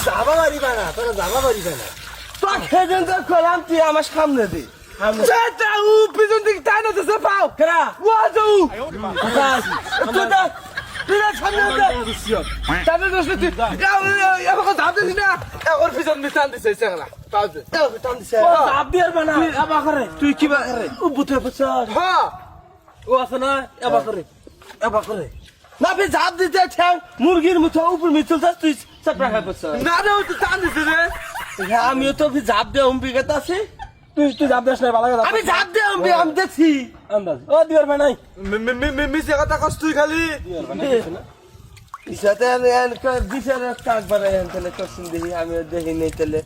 যাবা পারিবা না, তোরা যাবা পারিবা না। তোকে যেন তো কলাম তুই আমার সামনে দে। সেটা উ পিছন দিকে টাইনা দিছে পাও। কেরা? ও যাও। তুই না তুই না সামনে দে। তাতে দোষ তুই। আমাকে ধাপ দিস না। ওর পিছন মিশান দিছে সেগলা। পাও দে। টান দিছে। ও ধাপ দিয়ে পারবে না। তুই আবা করে। তুই কি বা করে? ও বুতে পছর। হ্যাঁ, ও আছে না, এবার করে। আবা করে। না ফে ধাপ দিতে ঠ্যাং মুরগির মতো উপর মিছল তুই চাপড়া খাই পছর। না রে, ও তো টান দিছে রে। হ্যাঁ আমিও তো ঝাপ দিয়ে অম্বিকাত আছি। তুই ধাপ দিস না, ভালো কথা। আমি ঝাপ দিয়ে আমি দেখছি। আন্দাজ। ও দিওর ভাই নাই। মিছে কথা কস তুই খালি। ইসাতে বিচার একবার তাহলে করছেন দেখি আমি দেখি নেই তাহলে।